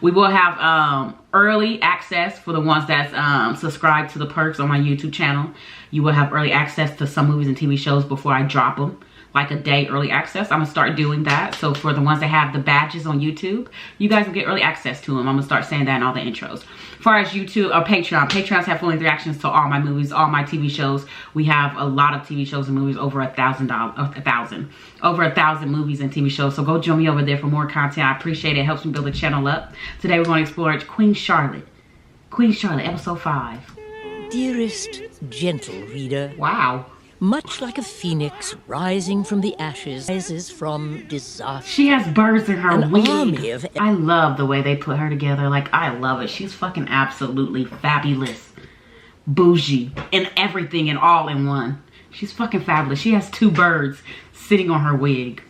We will have early access for the ones that's subscribed to the perks on my YouTube channel. You will have early access to some movies and TV shows before I drop them. Like a day early access. I'm gonna start doing that. So for the ones that have the badges on YouTube, you guys will get early access to them. I'm gonna start saying that in all the intros. As far as YouTube or Patreon, Patreons have full reactions to all my movies, all my TV shows. We have a lot of TV shows and movies, over over 1,000 movies and TV shows. So go join me over there for more content. I appreciate it. It helps me build the channel up. Today we're going to explore Queen Charlotte. Queen Charlotte, episode 5. Dearest, gentle reader. Wow. Much like a phoenix rising from the ashes, rises from disaster. She has birds in her wig. Army of... I love the way they put her together. Like, I love it. She's fucking absolutely fabulous. Bougie. And everything and all in one. She's fucking fabulous. She has 2 birds sitting on her wig.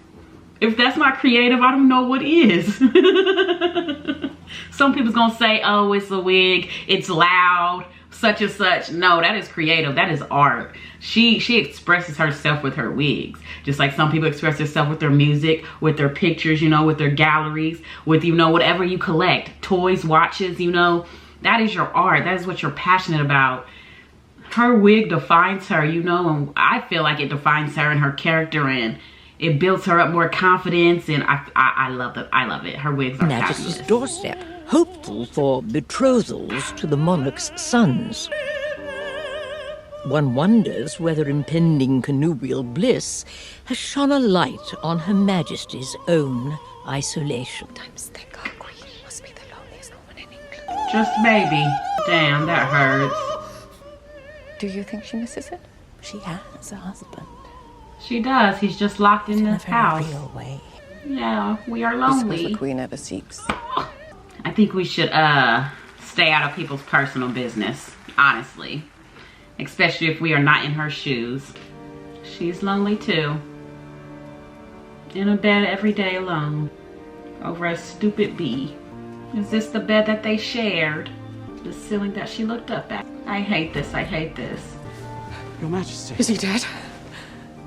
If that's not creative, I don't know what is. Some people's gonna say, oh, it's a wig. It's loud. Such and such. No, that is creative. That is art. She expresses herself with her wigs, just like some people express themselves with their music, with their pictures, you know, with their galleries, with, you know, whatever you collect, toys, watches, you know, that is your art. That is what you're passionate about. Her wig defines her, you know, and I feel like it defines her and her character, and it builds her up more confidence, and I love it. I love it. Her wigs are Majesty's fabulous. doorstep, hopeful for betrothals to the monarch's sons. One wonders whether impending connubial bliss has shone a light on Her Majesty's own isolation. Sometimes think our queen must be the loneliest woman in England. Just maybe. Damn, that hurts. Do you think she misses it? She has a husband. She does. He's just locked in this house. Real way. Yeah, we are This lonely. is what the queen ever seeks. I think we should stay out of people's personal business, honestly. Especially if we are not in her shoes. She's lonely too. In a bed every day alone. Over a stupid bee. Is this the bed that they shared? The ceiling that she looked up at? I hate this. I hate this. Your Majesty. Is he dead?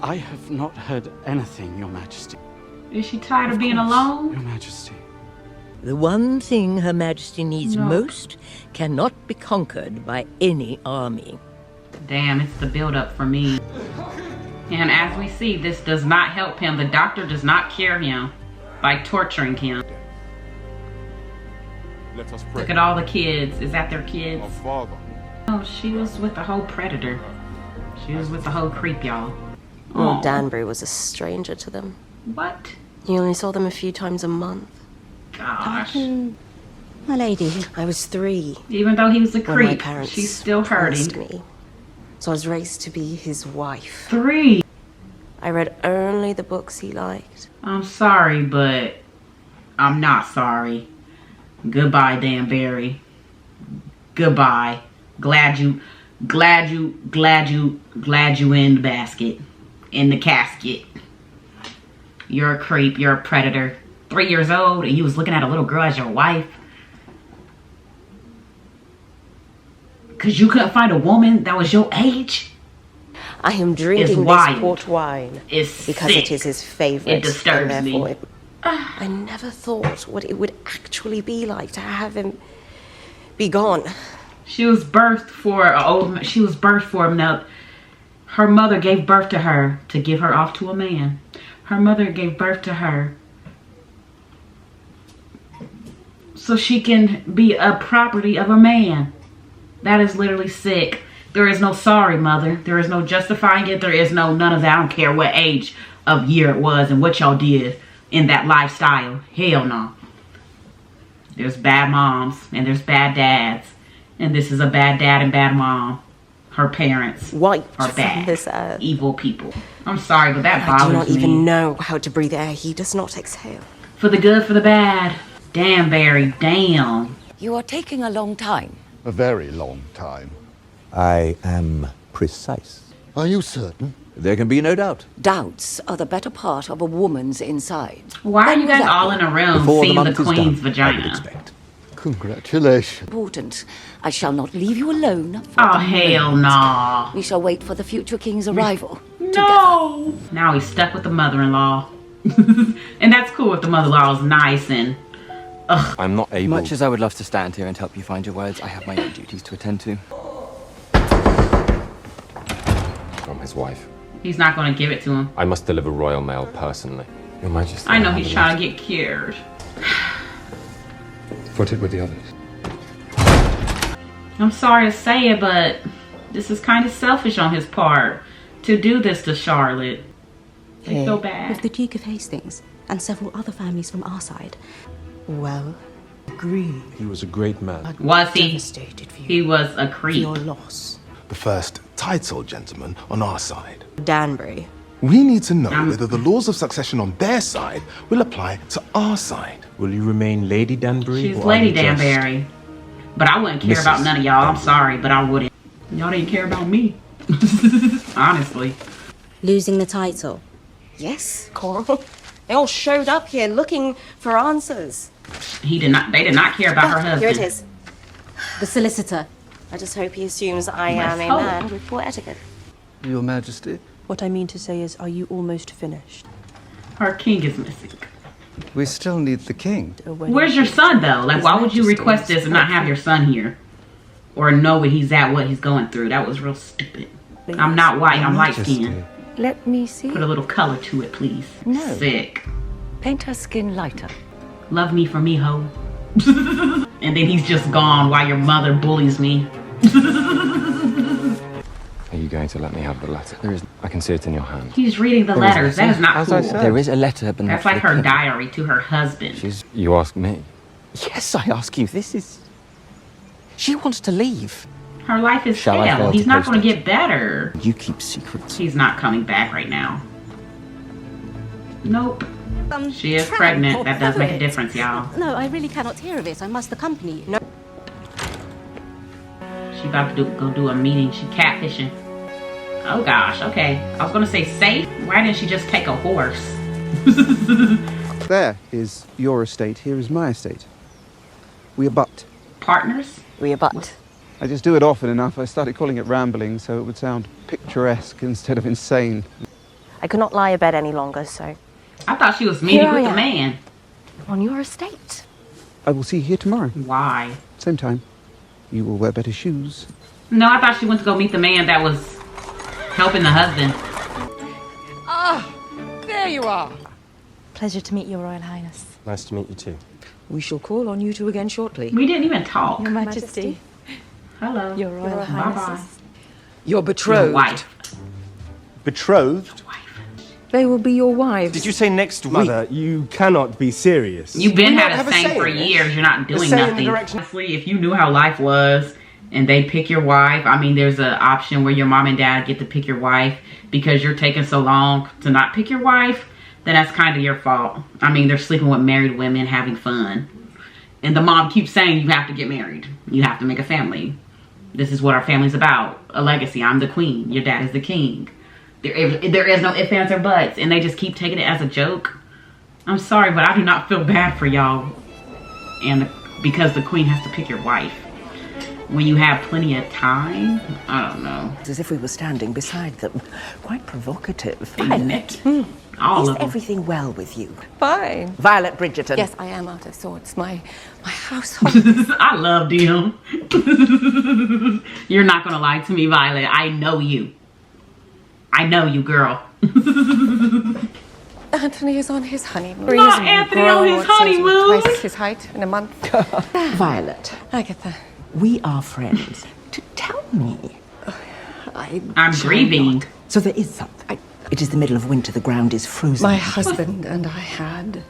I have not heard anything, Your Majesty. Is she tired of being course, alone? Your Majesty. The one thing Her Majesty needs No. most cannot be conquered by any army. Damn, it's the build-up for me. And as we see, this does not help him. The doctor does not cure him by torturing him. Let us pray. Look at all the kids. Is that their kids? Our Father. Oh, she was with the whole predator. She was with the whole creep, y'all. Lord Danbury was a stranger to them. What? He only saw them a few times a month. Gosh. My lady. I was 3 Even though he was a when my creep, parents she's still promised hurting. me. So I was raised to be his wife. 3. I read only the books he liked. I'm sorry, but I'm not sorry. Goodbye, Danbury. Goodbye. Glad you in the basket. In the casket. You're a creep. You're a predator. 3 years old, and you was looking at a little girl as your wife. Because you couldn't find a woman that was your age? I am drinking this port wine It's because sick. it is his favorite. It disturbs and me. therefore I never thought what it would actually be like to have him be gone. She was birthed for her mother gave birth to her to give her off to a man. Her mother gave birth to her so she can be a property of a man. That is literally sick. There is no sorry, mother. There is no justifying it. There is no none of that. I don't care what age of year it was and what y'all did in that lifestyle. Hell no. There's bad moms and there's bad dads. And this is a bad dad and bad mom. Her parents Wiped are from bad, this earth. evil people. I'm sorry, but that I do not bothers me. even know how to breathe air he does not exhale. For the good, for the bad. Damn, Barry, damn. You are taking a long time. A very long time. I am precise. Are you certain? There can be no doubt. Doubts are the better part of a woman's inside. Why are When you will guys that all be? in a room Before the seeing the month is queen's done, I would vagina? expect. Congratulations. Important. I shall not leave you alone. For Oh, a hell moment. no. We shall wait for the future king's arrival. No. Now he's stuck with the mother-in-law. And that's cool if the mother-in-law is nice and I'm not able. Much as I would love to stand here and help you find your words, I have my own duties to attend to. From his wife. He's not going to give it to him. I must deliver royal mail personally. Your Majesty. I know he's trying to get cured. Put it with the others. I'm sorry to say it, but this is kind of selfish on his part to do this to Charlotte. I feel bad. With the Duke of Hastings and several other families from our side. Well, agreed. He was a great man. Was he? Devastated for you. He was a creep. Your loss. The first title gentleman on our side. Danbury. We need to know whether the laws of succession on their side will apply to our side. Will you remain Lady Danbury? She's Lady Danbury. But I wouldn't care about none of y'all. I'm sorry, but I wouldn't. Y'all didn't care about me. Honestly. Losing the title. Yes, Coral. They all showed up here looking for answers. They did not care about her husband. Here it is. The solicitor. I just hope he assumes I am a man with poor etiquette. Your Majesty? What I mean to say is, are you almost finished? Her king is missing. We still need the king. Where's your son, though? Like, why would you request this and not have your son here? Or know where he's at, what he's going through? That was real stupid. I'm not white, I'm light-skinned. Let me see. Put a little color to it, please. No. Sick. Paint her skin lighter. Love me for me, ho. And then he's just gone while your mother bullies me. Are you going to let me have the letter? There is. I can see it in your hand. He's reading the letters. That is not As cool. I said, there is a letter, but That's like her diary to her husband. You ask me. Yes, I ask you. This is... She wants to leave. Her life is Shall I hell. fail He's to not post going to it? get better. You keep secrets. He's not coming back right now. Nope. She is pregnant. That does make a difference, y'all. No, I really cannot hear of it. I must accompany you. No. She about to go do a meeting. She catfishing. Oh gosh, okay. I was gonna say safe. Why didn't she just take a horse? There is your estate. Here is my estate. We abut. Partners? We abut. I just do it often enough. I started calling it rambling so it would sound picturesque instead of insane. I could not lie abed any longer, so... I thought she was meeting Here with I the am. man. On your estate. I will see you here tomorrow. Why? Same time. You will wear better shoes. No, I thought she went to go meet the man that was helping the husband. Ah, there you are. Pleasure to meet your Royal Highness. Nice to meet you too. We shall call on you two again shortly. We didn't even talk. Your Majesty. Hello. Your Royal Bye-bye. Highness. Your Your betrothed. wife. Betrothed? They will be your wives. Did you say next week? Mother, you cannot be serious. You've been We had have a a saying say for in it. years. You're not doing say in the nothing. direction- Honestly, if you knew how life was and they pick your wife, I mean, there's an option where your mom and dad get to pick your wife because you're taking so long to not pick your wife, then that's kind of your fault. I mean, they're sleeping with married women, having fun. And the mom keeps saying you have to get married. You have to make a family. This is what our family's about. A legacy. I'm the queen. Your dad is the king. There is no ifs, ands, or buts. And they just keep taking it as a joke. I'm sorry, but I do not feel bad for y'all. And because the queen has to pick your wife. When you have plenty of time, I don't know. As if we were standing beside them. Quite provocative. Violet. All Is of them. everything well with you? Fine. Violet Bridgerton. Yes, I am out of sorts. My household. I love them. You're not gonna lie to me, Violet. I know you. I know you, girl. Anthony is on his honeymoon. Not Anthony on his honeymoon. Twice his height in a month. Violet, I get that. we are friends. Tell me. I'm grieving. So there is something. It is the middle of winter. The ground is frozen. My husband and I had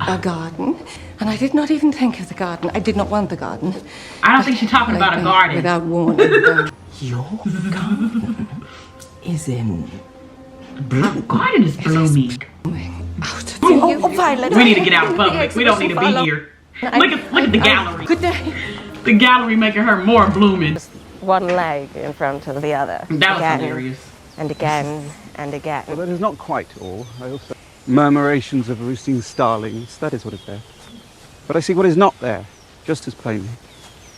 a garden, and I did not even think of the garden. I did not want the garden. I don't think she's talking about a garden. Without warning. Your garden is in bloom. Garden is blooming. Oh, Violet. We need to get out in public. We don't need to be here. Look at the gallery. Good day. The gallery making her more blooming. One leg in front of the other. That was Again, hilarious. And again, and again. Well, that is not quite all. I also... Murmurations of roosting starlings, that is what is there. But I see what is not there, just as plainly.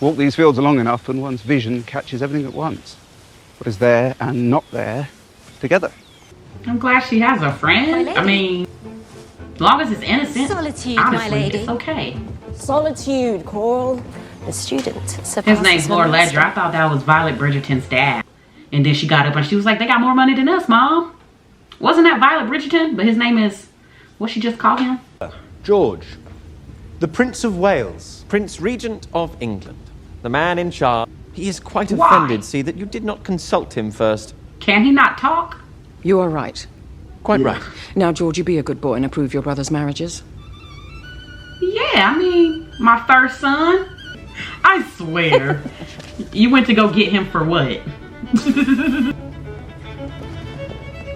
Walk these fields long enough and one's vision catches everything at once. What is there and not there, together. I'm glad she has a friend. I mean, as long as it's innocent, Solitude, honestly, my lady. it's okay. Solitude, Coral. The student. His name's Lord Ledger. I thought that was Violet Bridgerton's dad. And then she got up and she was like, they got more money than us, Mom. Wasn't that Violet Bridgerton? But his name is, what she just called him? George, the Prince of Wales. Prince Regent of England. The man in charge. He is quite Why? offended, see, that you did not consult him first. Can he not talk? You are right. Quite right. Now, George, you be a good boy and approve your brother's marriages. Yeah, I mean, my first son. I swear. You went to go get him for what?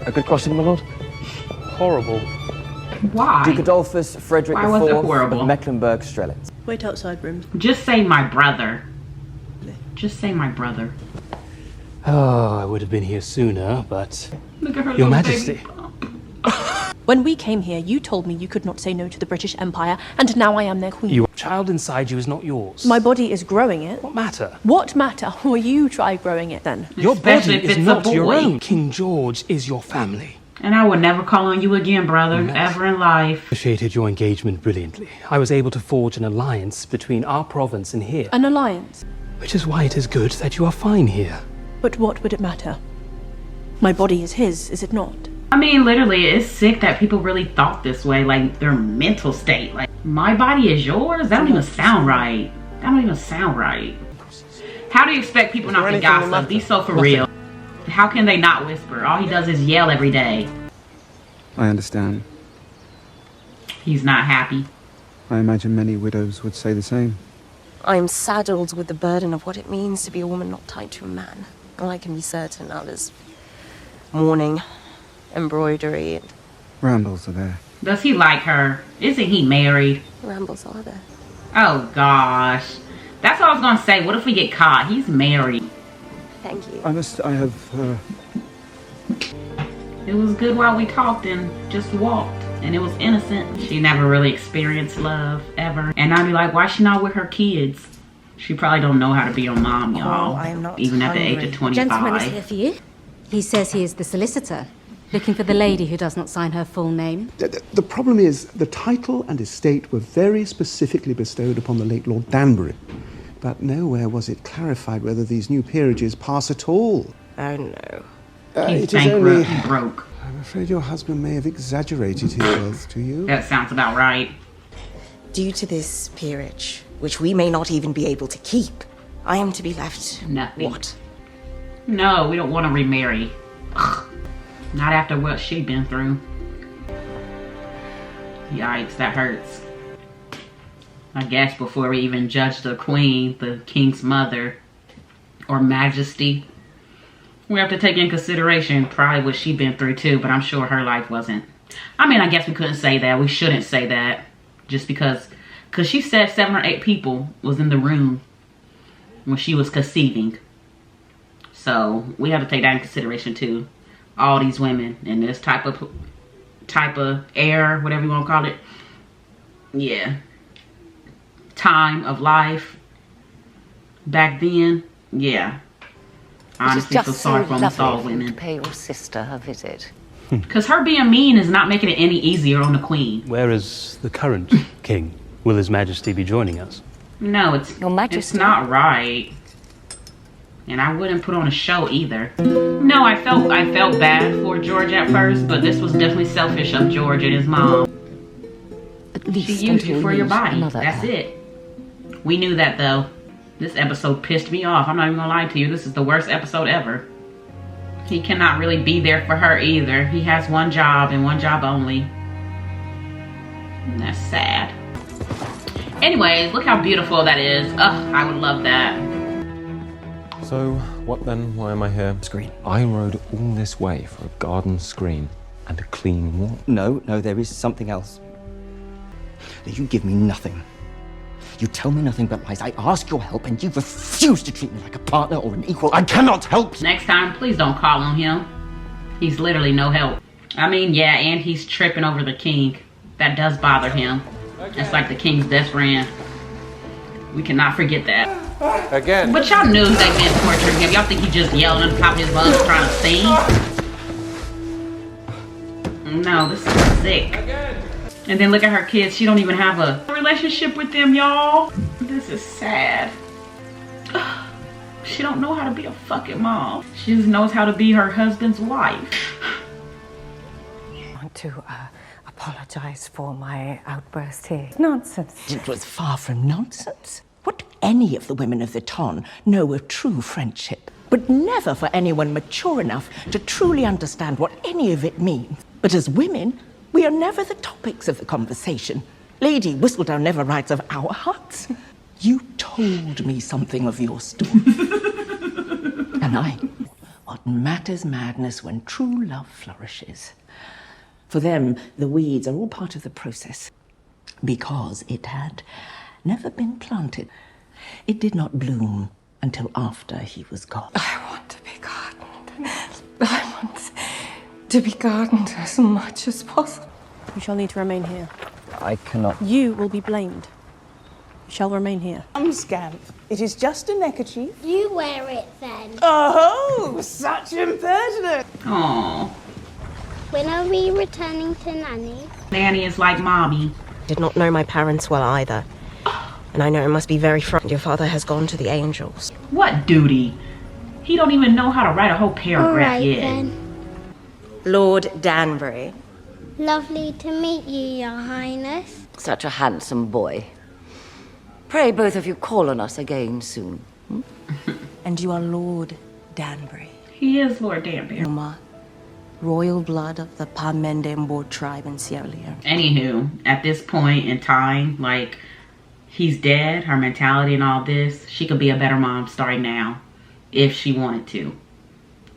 A good crossing, my lord? Horrible. Why? Duke Adolphus Frederick Why was it IV horrible? of Mecklenburg-Strelitz. Wait outside, Brim. Just say my brother. Just say my brother. Oh, I would have been here sooner, but... Look at her Your little Majesty. baby. When we came here, you told me you could not say no to the British Empire, and now I am their queen. Your child inside you is not yours. My body is growing it. What matter? What matter? Well, you try growing it then. Your Especially body if is it's a not your boy. own. King George is your family. And I would never call on you again, brother, ever in life. Negotiated your engagement brilliantly. I was able to forge an alliance between our province and here. An alliance. Which is why it is good that you are fine here. But what would it matter? My body is his, is it not? I mean, literally, it's sick that people really thought this way, like their mental state. Like, my body is yours? That don't even sound right. That don't even sound right. How do you expect people not to gossip? Be so for real. How can they not whisper? All he does is yell every day. I understand. He's not happy. I imagine many widows would say the same. I'm saddled with the burden of what it means to be a woman not tied to a man. All I can be certain of is mourning, embroidery, and Rambles are there. Does he like her? Isn't he married? rambles are there. Oh, gosh. That's what I was going to say. What if we get caught? He's married. Thank you. I have, It was good while we talked and just walked. And it was innocent. She never really experienced love, ever. And I'd be like, why is she not with her kids? She probably don't know how to be a mom, y'all. Oh, I am not even at the age hungry. of 25. Gentleman is here for you. He says he is the solicitor, looking for the lady who does not sign her full name. The problem is the title and estate were very specifically bestowed upon the late Lord Danbury. But nowhere was it clarified whether these new peerages pass at all. Oh, no. He's it is bankrupt, only... broke. I'm afraid your husband may have exaggerated his wealth to you. That sounds about right. Due to this peerage, which we may not even be able to keep, I am to be left... Nothing. What? No, we don't want to remarry. Ugh. Not after what she's been through. Yikes, that hurts. I guess before we even judge the queen, the king's mother, or majesty, we have to take in consideration probably what she's been through too, but I'm sure her life wasn't. I mean, I guess we couldn't say that. We shouldn't say that. Just because she said 7 or 8 people was in the room when she was conceiving. So we have to take that in consideration too. All these women in this type of air, whatever you want to call it. Yeah. Time of life. Back then, yeah. Honestly, feel sorry for almost all women. To pay your sister a visit. Because her being mean is not making it any easier on the queen. Where is the current king? Will His Majesty be joining us? No, it's not right. And I wouldn't put on a show either. No, I felt bad for George at first, but this was definitely selfish of George and his mom. At least She used you for your body. another That's it. We knew that though. This episode pissed me off. I'm not even gonna lie to you. This is the worst episode ever. He cannot really be there for her either. He has one job and one job only. And that's sad. Anyways, look how beautiful that is. Ugh, I would love that. So, what then? Why am I here? Screen. I rode all this way for a garden screen and a clean wall. No, there is something else. You give me nothing. You tell me nothing but lies. I ask your help and you refuse to treat me like a partner or an equal. I cannot help you. Next time, please don't call on him. He's literally no help. I mean, yeah, and he's tripping over the king. That does bother him. It's like the king's best friend. We cannot forget that. Again. But y'all knew they meant torturing him. Y'all think he just yelling on top of his lungs trying to sing? No, this is sick. And then look at her kids. She don't even have a relationship with them, y'all. This is sad. She don't know how to be a fucking mom. She just knows how to be her husband's wife. I want to apologize for my outburst here. Nonsense. It was far from nonsense. What do any of the women of the ton know of true friendship? But never for anyone mature enough to truly understand what any of it means. But as women, we are never the topics of the conversation. Lady Whistledown never writes of our hearts. You told me something of your story. And what matters madness when true love flourishes. For them, the weeds are all part of the process. Because it had never been planted. It did not bloom until after he was gone. I want to be gardened. I want to be gardened as much as possible. You shall need to remain here. I cannot. You will be blamed. You shall remain here. Scamp. It is just a neckerchief. You wear it then. Oh, such impertinence. Aww. When are we returning to Nanny? Nanny is like mommy. Did not know my parents well either. And I know it must be very frightening. Your father has gone to the angels. What duty? He don't even know how to write a whole paragraph yet. Then. Lord Danbury. Lovely to meet you, Your Highness. Such a handsome boy. Pray both of you call on us again soon. And you are Lord Danbury. He is Lord Danbury. Royal blood of the Pamendembo tribe in Sierra Leone. Anywho, at this point in time, like, he's dead, her mentality and all this, she could be a better mom starting now. If she wanted to.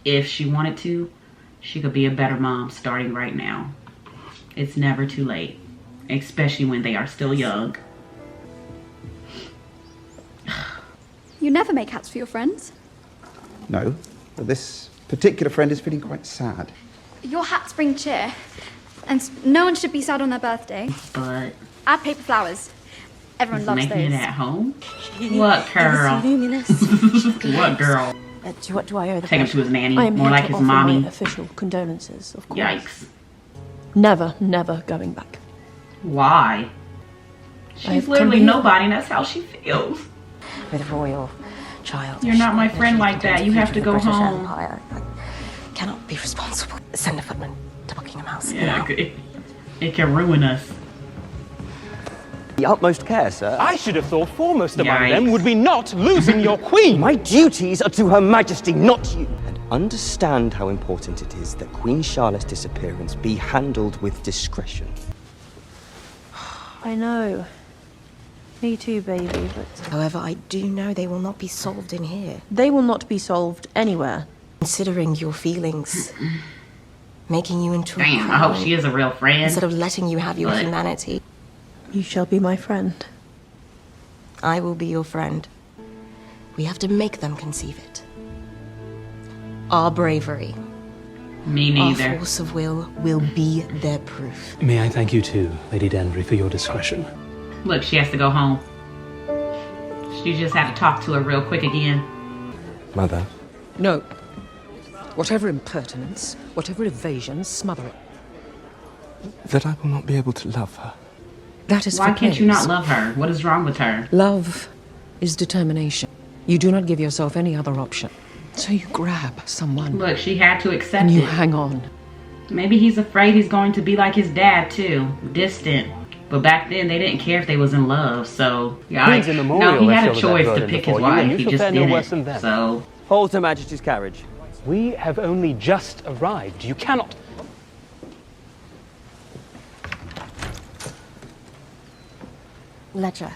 If she wanted to, she could be a better mom starting right now. It's never too late. Especially when they are still young. You never make hats for your friends. No, but this particular friend is feeling quite sad. Your hats bring cheer. And no one should be sad on their birthday. But Add paper flowers. Everyone loves making those. it at home? What girl? What girl? To what do I owe the Take him to his nanny, I am more here like to his offer mommy. my official condolences, of course. Yikes. Never, never going back. Why? She's literally nobody and that's how she feels. With royal child. You're not my friend like that. You have to go home. Empire. I cannot be responsible. Send a footman to Buckingham House. Yeah, it can ruin us. The utmost care, sir. I should have thought foremost among Yikes. them would be not losing your queen. My duties are to Her Majesty, not you. And understand how important it is that Queen Charlotte's disappearance be handled with discretion. I know. Me too, baby, but... However, I do know they will not be solved in here. They will not be solved anywhere. Considering your feelings, making you into a Damn, I hope she is a real friend. instead of letting you have your But- humanity. You shall be my friend. I will be your friend. We have to make them conceive it. Our bravery, Me neither. our force of will be their proof. May I thank you too, Lady Danbury, for your discretion. Look, she has to go home. She just had to talk to her real quick again. Mother? No. Whatever impertinence, whatever evasion, smother it. That I will not be able to love her. That is Why for can't you praise. not love her? What is wrong with her? Love is determination. You do not give yourself any other option. So you grab someone. Look, she had to accept And you it. hang on. Maybe he's afraid he's going to be like his dad too, distant. But back then they didn't care if they was in love, so yeah. Queen's immemorial, No, he I had a feel with that choice to burden pick his before you, and wife. you He shall just fare no worse than didn't. them. So Hold Her Majesty's carriage. We have only just arrived. You cannot... Ledger.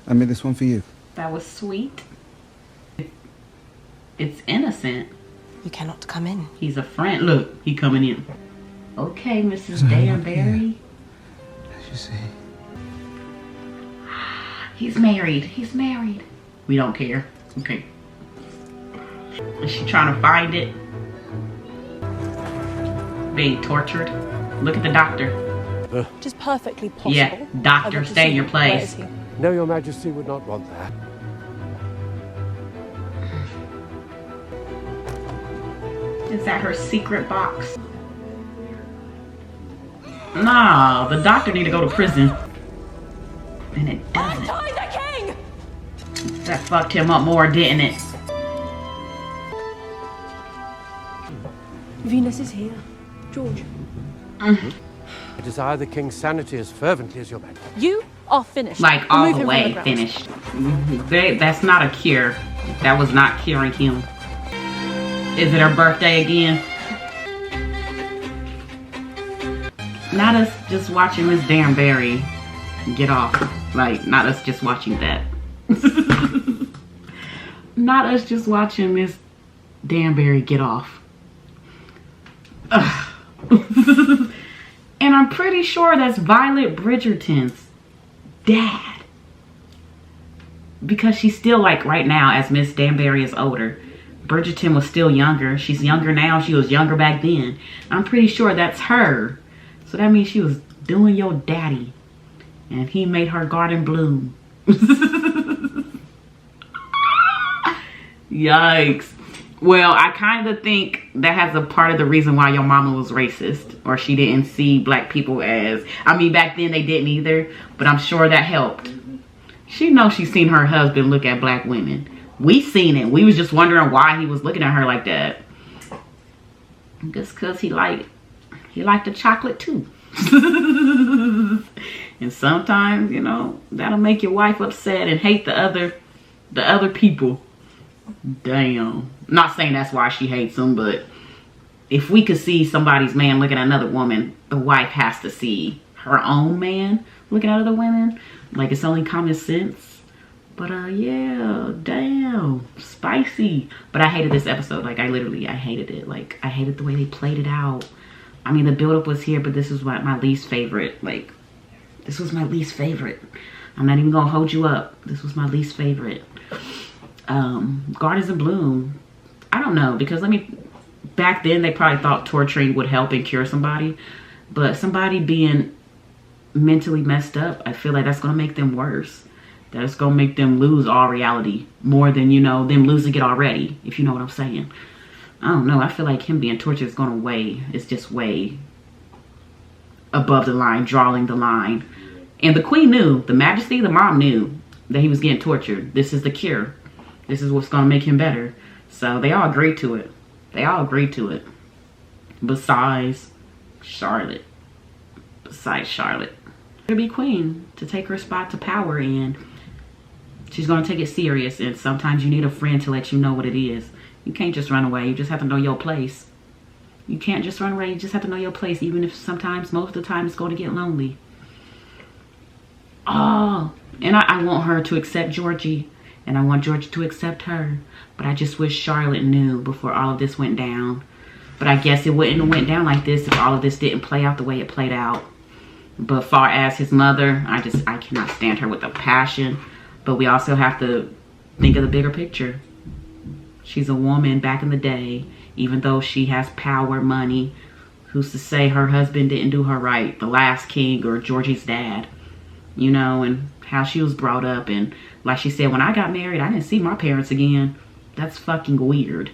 I made this one for you. that was sweet. It's innocent. You cannot come in. He's a friend. Look, he coming in. Okay, Mrs. Danbury. As you see. He's married. He's married. We don't care. Okay. Is she trying to find it? Being tortured. Look at the doctor. It is perfectly possible. Yeah, doctor, I want to stay in see your him. place. Where is he? No, Your Majesty would not want that. Is that her secret box? Nah, the doctor need to go to prison. And it doesn't. the king! That fucked him up more, didn't it? Venus is here. George. I desire the king's sanity as fervently as your men. You are finished. Like all Remove the him way from the grounds. finished. That's not a cure. That was not curing him. Is it her birthday again? Not us just watching Miss Danbury get off. Like, not us just watching that. Not us just watching Miss Danbury get off. Ugh. And I'm pretty sure that's Violet Bridgerton's dad. Because she's still, like, right now, as Miss Danbury is older. Bridgerton was still younger. She's younger now. She was younger back then. I'm pretty sure that's her. So that means she was doing your daddy. And he made her garden bloom. Yikes. Well, I kind of think that has a part of the reason why your mama was racist. Or she didn't see black people as... I mean, back then they didn't either. But I'm sure that helped. She knows she's seen her husband look at black women. We seen it. We was just wondering why he was looking at her like that. Just because he liked the chocolate too. And sometimes, you know, that'll make your wife upset and hate the other people. Damn. Not saying that's why she hates them, but if we could see somebody's man looking at another woman, the wife has to see her own man looking at other women. Like, it's only common sense. But yeah, damn, spicy. But I hated this episode. Like, I hated it. Like, I hated the way they played it out. I mean, the buildup was here, but this was my least favorite. Like, this was my least favorite. I'm not even gonna hold you up. This was my least favorite. Gardens in Bloom. I don't know, because back then they probably thought torturing would help and cure somebody. But somebody being mentally messed up, I feel like that's gonna make them worse. That's gonna make them lose all reality more than, you know, them losing it already, if you know what I'm saying. I don't know. I feel like him being tortured is gonna weigh. It's just way above the line, drawing the line. And the queen knew, the majesty, the mom knew that he was getting tortured. This is the cure. This is what's gonna make him better. So they all agreed to it. They all agreed to it. Besides Charlotte. To be queen, to take her spot to power, and she's gonna take it serious. And sometimes you need a friend to let you know what it is. You can't just run away. You just have to know your place. You can't just run away. You just have to know your place, even if sometimes, most of the time, it's going to get lonely. Oh, and I want her to accept Georgie, and I want Georgie to accept her. But I just wish Charlotte knew before all of this went down. But I guess it wouldn't have went down like this if all of this didn't play out the way it played out. But far as his mother, I cannot stand her with a passion. But we also have to think of the bigger picture. She's a woman back in the day, even though she has power, money. Who's to say her husband didn't do her right? The last king or Georgie's dad. You know, and how she was brought up. And like she said, when I got married, I didn't see my parents again. That's fucking weird.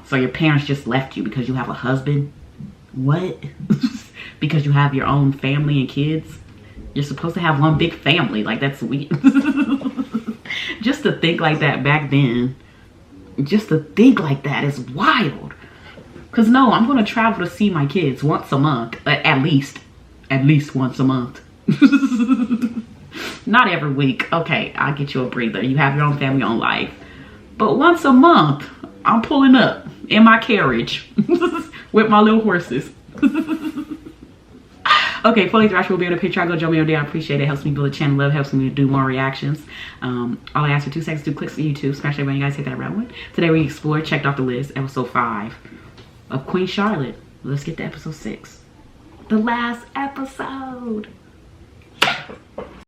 So your parents just left you because you have a husband? What? Because you have your own family and kids? You're supposed to have one big family. Like, that's weird. Just to think like that back then. Just to think like that is wild. Because no, I'm going to travel to see my kids once a month. At least once a month. Not every week. Okay, I'll get you a breather. You have your own family, your own life. But once a month, I'm pulling up in my carriage with my little horses. Okay, fully thrashed will be on the Patreon. Go join me over there. I appreciate it. It helps me build a channel. Love helps me to do more reactions. All I ask for 2 seconds, 2 clicks to YouTube. Smash that button. You guys hit that red one. Today we explored, checked off the list, episode 5 of Queen Charlotte. Let's get to episode 6. The last episode.